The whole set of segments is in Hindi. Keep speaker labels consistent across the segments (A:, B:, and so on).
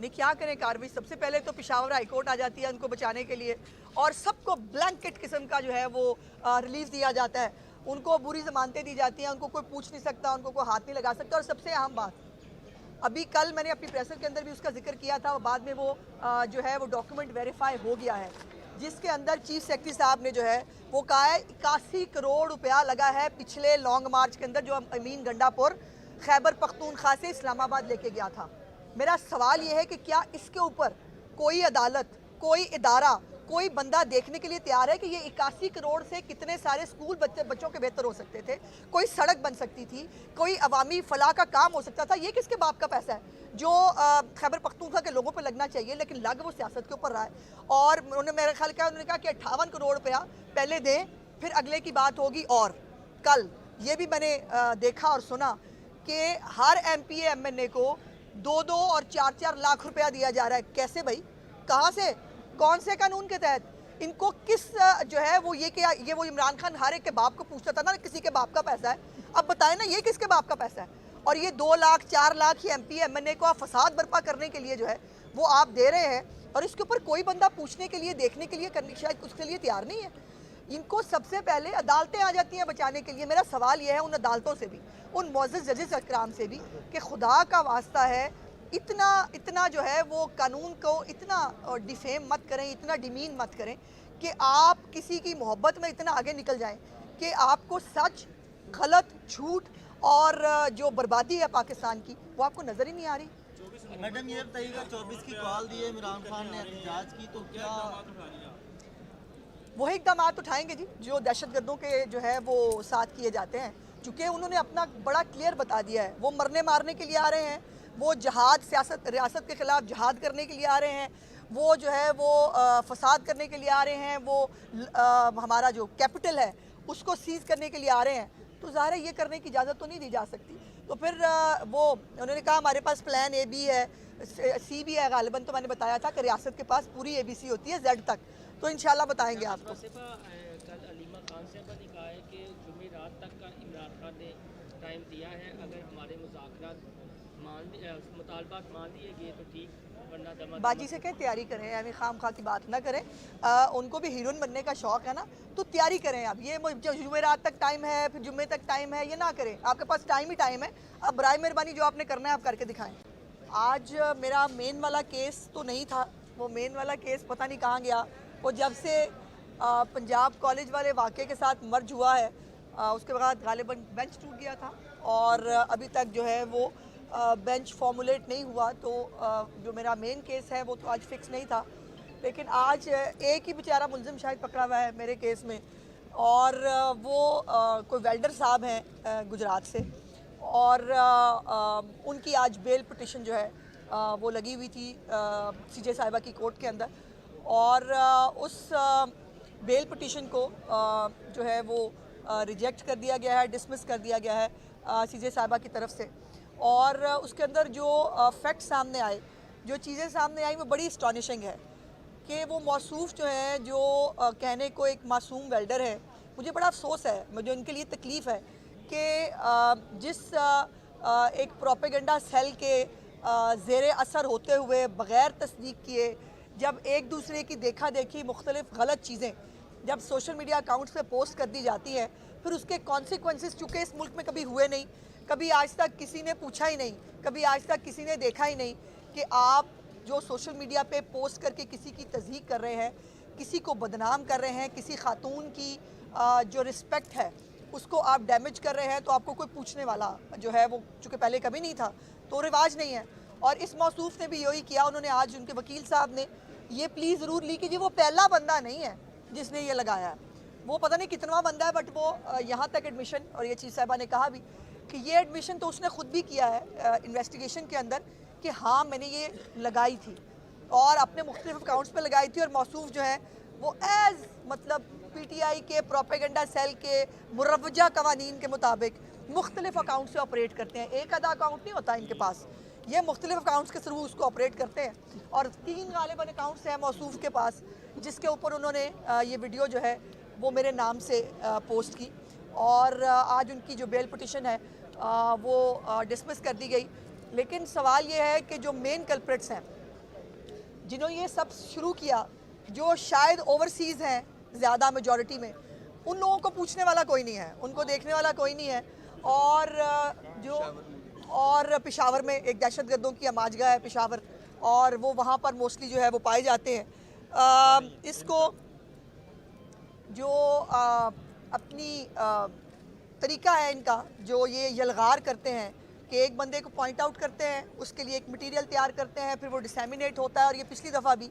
A: नहीं क्या करें कार्रवाई। सबसे पहले तो पेशावर हाई कोर्ट आ जाती है उनको बचाने के लिए और सबको ब्लैंकेट किस्म का जो है वो रिलीफ दिया जाता है, उनको बुरी जमानतें दी जाती हैं, उनको कोई पूछ नहीं सकता, उनको कोई हाथ नहीं लगा सकता। और सबसे अहम बात, अभी कल मैंने अपनी प्रेसर के अंदर भी उसका जिक्र किया था, बाद में वो जो है वो डॉक्यूमेंट वेरीफाई हो गया है, जिसके अंदर चीफ सेक्रेटरी साहब ने जो है वो कहा है 81 करोड़ रुपया लगा है पिछले लॉन्ग मार्च के अंदर जो अमीन गंडापुर खैबर पख्तूनख्वा से इस्लामाबाद लेके गया था। मेरा सवाल ये है कि क्या इसके ऊपर कोई अदालत, कोई इदारा, कोई बंदा देखने के लिए तैयार है कि ये 81 करोड़ से कितने सारे स्कूल बच्चों के बेहतर हो सकते थे, कोई सड़क बन सकती थी, कोई अवामी फलाह का काम हो सकता था। ये किसके बाप का पैसा है जो खैबर पख्तूनख्वा के लोगों पर लगना चाहिए, लेकिन लग वो सियासत के ऊपर रहा है। और उन्होंने मेरे ख्याल किया, उन्होंने कहा कि 58 करोड़ रुपया पहले दें फिर अगले की बात होगी। और कल ये भी मैंने देखा और सुना कि हर MPA MNA को 2-2 और 4-4 लाख रुपया दिया जा रहा है। कैसे भाई, कहाँ से, कौन से कानून के तहत? इनको किस जो है वो ये वो इमरान खान हर एक के बाप को पूछता था ना, किसी के बाप का पैसा है, अब बताएं ना ये किसके बाप का पैसा है? और ये 2 लाख 4 लाख ही MPA MNA को आप फसाद बर्पा करने के लिए जो है वो आप दे रहे हैं, और इसके ऊपर कोई बंदा पूछने के लिए, देखने के लिए, करने शायद उसके लिए तैयार नहीं है। इनको सबसे पहले अदालतें आ जाती हैं बचाने के लिए। मेरा सवाल यह है उन अदालतों से भी, उन मोअज़्ज़ज़ जजेस अकराम से भी, कि खुदा का वास्ता है इतना जो है वो कानून को इतना डिफेम मत करें, इतना डिमीन मत करें कि आप किसी की मोहब्बत में इतना आगे निकल जाएं कि आपको सच, गलत, झूठ और जो बर्बादी है पाकिस्तान की वो आपको नज़र ही नहीं आ रही।
B: मैडम ये बताइएगा, 24 की कॉल दी है इमरान खान ने एहतजाज की, तो क्या
A: वही इकदाम उठाएंगे जी जो दहशतगर्दों के जो है वो साथ किए जाते हैं? चूँकि उन्होंने अपना बड़ा क्लियर बता दिया है, वो मरने मारने के लिए आ रहे हैं, वो जहाद, सियासत, रियासत के ख़िलाफ़ जहाद करने के लिए आ रहे हैं, वो जो है वो फसाद करने के लिए आ रहे हैं, वो हमारा जो कैपिटल है उसको सीज़ करने के लिए आ रहे हैं। तो ज़ाहिर है ये करने की इजाज़त तो नहीं दी जा सकती। तो फिर वो उन्होंने कहा हमारे पास प्लान A भी है, C भी है। गालिबन तो मैंने बताया था कि रियासत के पास पूरी ABC होती है Z तक, तो इंशाल्लाह बताएंगे आपको।
C: कल अलीमा खान साहबा ने कहा है कि जुमेरात तक का इमरान खान ने टाइम दिया है, अगर हमारे मुतालबात मान लिए गए तो ठीक, वरना दमा
A: बाजी से कहें तैयारी करें, यानी खाम खा की बात ना करें। उनको भी हीरोइन बनने का शौक़ है ना, तो तैयारी करें। अब ये जुमेरात तक टाइम है, फिर जुम्मे तक टाइम है, ये ना करें। आपके पास टाइम ही टाइम है। अब बराए मेहरबानी जो आपने करना है आप करके दिखाएं। आज मेरा मेन वाला केस तो नहीं था, वो मेन वाला केस पता नहीं कहाँ गया। वो जब से पंजाब कॉलेज वाले वाक़े के साथ मर्ज हुआ है, उसके बाद गालिबन बेंच टूट गया था और अभी तक जो है वो बेंच फॉर्मुलेट नहीं हुआ। तो जो मेरा मेन केस है वो तो आज फिक्स नहीं था, लेकिन आज एक ही बेचारा मुलजिम शायद पकड़ा हुआ है मेरे केस में, और वो कोई वेल्डर साहब हैं गुजरात से, और उनकी आज बेल पिटिशन जो है वो लगी हुई थी CJ साहिबा की कोर्ट के अंदर, और उस बेल पिटिशन को जो है वो रिजेक्ट कर दिया गया है, डिसमिस कर दिया गया है CJ साहिबा की तरफ से। और उसके अंदर जो फैक्ट सामने आए, जो चीज़ें सामने आई, वो बड़ी अस्टॉनिशिंग है कि वो मौसूफ जो है, जो कहने को एक मासूम वेल्डर है, मुझे बड़ा अफसोस है, मुझे उनके लिए तकलीफ़ है कि जिस एक प्रोपेगेंडा सेल के ज़ेरे असर होते हुए बग़ैर तस्दीक किए, जब एक दूसरे की देखा देखी मुख्तलिफ़ गलत चीज़ें जब सोशल मीडिया अकाउंट्स पे पोस्ट कर दी जाती हैं, फिर उसके कॉन्सिक्वेंसेस चूँकि इस मुल्क में कभी हुए नहीं, कभी आज तक किसी ने पूछा ही नहीं, कभी आज तक किसी ने देखा ही नहीं कि आप जो सोशल मीडिया पे पोस्ट करके किसी की तज़हीक कर रहे हैं, किसी को बदनाम कर रहे हैं, किसी खातून की जो रिस्पेक्ट है उसको आप डैमेज कर रहे हैं, तो आपको कोई पूछने वाला जो है वो चूँकि पहले कभी नहीं था तो रिवाज नहीं है। और इस मौसूफ ने भी यही किया। उन्होंने आज उनके वकील साहब ने ये प्लीज़ ज़रूर ली कि जी वो पहला बंदा नहीं है जिसने ये लगाया है, वो पता नहीं कितनवा बंदा है, बट वो यहाँ तक एडमिशन, और ये चीज़ साहिबा ने कहा भी कि ये एडमिशन तो उसने ख़ुद भी किया है इन्वेस्टिगेशन के अंदर कि हाँ मैंने ये लगाई थी और अपने मुख्तलिफ अकाउंट्स पे लगाई थी, और मौसूफ जो है वो एज़ मतलब PTI के प्रोपेगेंडा सेल के मुरवजा कवानीन के मुताबिक मुख्तलिफ अकाउंट से ऑपरेट करते हैं। एक आधा अकाउंट नहीं होता इनके पास, ये मुख्तलिफ अकाउंट्स के थ्रू उसको ऑपरेट करते हैं, और 3 गालिबन अकाउंट्स हैं मौसूफ के पास जिसके ऊपर उन्होंने ये वीडियो जो है वो मेरे नाम से पोस्ट की, और आज उनकी जो बेल पिटिशन है वो डिसमिस कर दी गई। लेकिन सवाल ये है कि जो मेन कल्प्रिट्स हैं जिन्होंने ये सब शुरू किया, जो शायद ओवरसीज़ हैं ज़्यादा मेजॉरिटी में, उन लोगों को पूछने वाला कोई नहीं है, उनको देखने वाला कोई नहीं है। और पेशावर में एक दहशतगर्दों की अमाजगा है पेशावर, और वो वहाँ पर मोस्टली जो है वो पाए जाते हैं। इसको जो अपनी तरीका है इनका, जो ये यलगार करते हैं कि एक बंदे को पॉइंट आउट करते हैं, उसके लिए एक मटेरियल तैयार करते हैं, फिर वो डिसेमिनेट होता है। और ये पिछली दफ़ा भी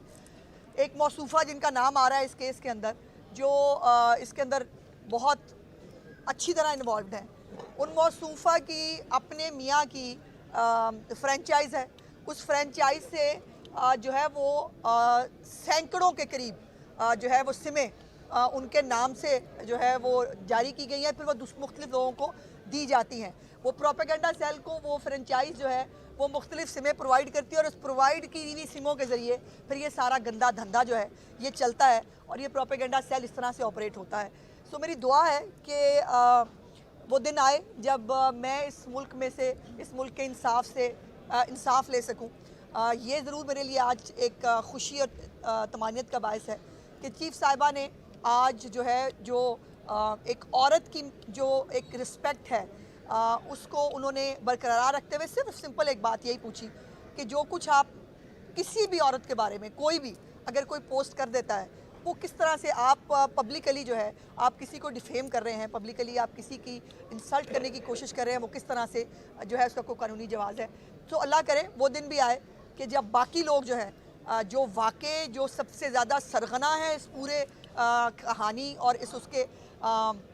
A: एक मौसूफ़ा जिनका नाम आ रहा है इस केस के अंदर, जो इसके अंदर बहुत अच्छी तरह इन्वॉल्व है, उन मौसूफ़ा की अपने मियाँ की फ्रेंचाइज़ है। उस फ्रेंचाइज़ से जो है वो सैकड़ों के करीब जो है वो सिमें उनके नाम से जो है वो जारी की गई हैं, फिर वो मुख्तलिफ लोगों को दी जाती हैं। वो प्रोपेगेंडा सेल को वो फ्रेंचाइज़ जो है वो मुख्तलिफ सिमें प्रोवाइड करती है, और उस प्रोवाइड की हुई सिमों के ज़रिए फिर ये सारा गंदा धंधा जो है ये चलता है, और ये प्रोपेगेंडा सेल इस तरह से ऑपरेट होता है। सो मेरी दुआ है कि वो दिन आए जब मैं इस मुल्क में से, इस मुल्क के इंसाफ से इंसाफ ले सकूं। ये ज़रूर मेरे लिए आज एक खुशी और तमानियत का बायस है कि चीफ़ साहिबा ने आज जो है जो एक औरत की जो एक रिस्पेक्ट है उसको उन्होंने बरकरार रखते हुए सिर्फ सिंपल एक बात यही पूछी कि जो कुछ आप किसी भी औरत के बारे में कोई भी अगर कोई पोस्ट कर देता है, वो किस तरह से आप पब्लिकली जो है आप किसी को डिफेम कर रहे हैं, पब्लिकली आप किसी की इंसल्ट करने की कोशिश कर रहे हैं, वो किस तरह से जो है उसका कोई कानूनी जवाज़ है। तो अल्लाह करे वो दिन भी आए कि जब बाकी लोग जो है जो वाकई जो सबसे ज़्यादा सरगना है इस पूरे कहानी और इस उसके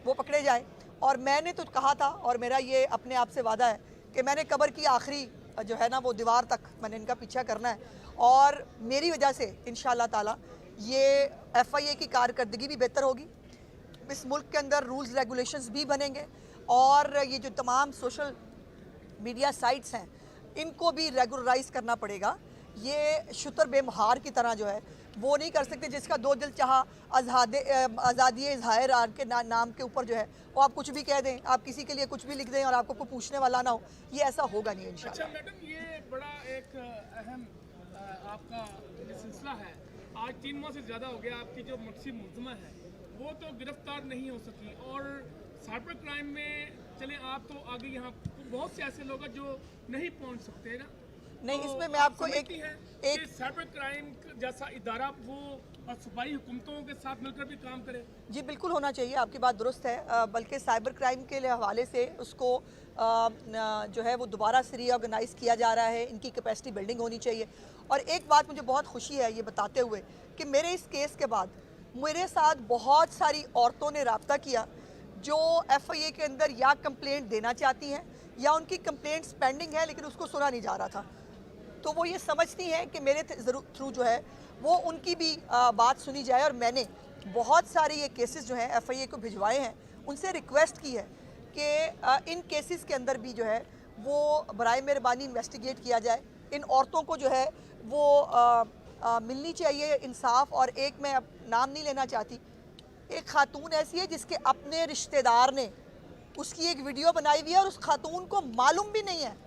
A: वो पकड़े जाए। और मैंने तो कहा था, और मेरा ये अपने आप से वादा है कि मैंने कब्र की आखिरी जो है ना वो दीवार तक मैंने इनका पीछा करना है, और मेरी वजह से इंशाअल्लाह ताला ये FIA की कारकर्दगी भी बेहतर होगी, इस मुल्क के अंदर रूल्स रेगुलेशंस भी बनेंगे, और ये जो तमाम सोशल मीडिया साइट्स हैं इनको भी रेगुलराइज करना पड़ेगा। ये शुतर बेमहार की तरह जो है वो नहीं कर सकते, जिसका दो दिल चाहा आज़ादी इज़हार के नाम के ऊपर जो है वो आप कुछ भी कह दें, आप किसी के लिए कुछ भी लिख दें और आपको कोई पूछने वाला ना हो, ये ऐसा होगा नहीं इंशाल्लाह।
D: अच्छा मैडम, ये बड़ा एक अहम आपका जो सिलसिला है, आज 3 माह से ज़्यादा हो गया, आपकी जो मकसी मुलज़मा है वो तो गिरफ्तार नहीं हो सकी, और साइबर क्राइम में चले आप तो आगे यहाँ बहुत से ऐसे लोग हैं जो नहीं पहुँच सकते ना।
A: नहीं,
D: तो
A: इसमें मैं आपको
D: एक साइबर क्राइम जैसा इदारा वो सूबाई हुकूमतों के साथ मिलकर भी काम करे।
A: जी बिल्कुल होना चाहिए, आपकी बात दुरुस्त है। बल्कि साइबर क्राइम के हवाले से उसको जो है वो दोबारा से रीऑर्गेनाइज़ किया जा रहा है, इनकी कैपेसिटी बिल्डिंग होनी चाहिए। और एक बात मुझे बहुत खुशी है ये बताते हुए कि मेरे इस केस के बाद मेरे साथ बहुत सारी औरतों ने रब्ता किया जो FIA के अंदर या कंप्लेंट देना चाहती हैं या उनकी कंप्लेंट्स पेंडिंग है लेकिन उसको सुना नहीं जा रहा था। तो वो ये समझती हैं कि मेरे थ्रू जो है वो उनकी भी बात सुनी जाए, और मैंने बहुत सारे ये केसेस जो हैं FIA को भिजवाए हैं, उनसे रिक्वेस्ट की है कि इन केसेस के अंदर भी जो है वो बराए मेहरबानी इन्वेस्टिगेट किया जाए। इन औरतों को जो है वो मिलनी चाहिए इंसाफ। और एक मैं अब नाम नहीं लेना चाहती, एक खातून ऐसी है जिसके अपने रिश्तेदार ने उसकी एक वीडियो बनाई हुई है और उस खातून को मालूम भी नहीं है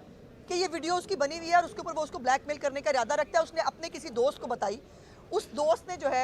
A: कि ये वीडियो उसकी बनी हुई है, और उसके ऊपर वो उसको ब्लैकमेल करने का इरादा रखता है। उसने अपने किसी दोस्त को बताई, उस दोस्त ने जो है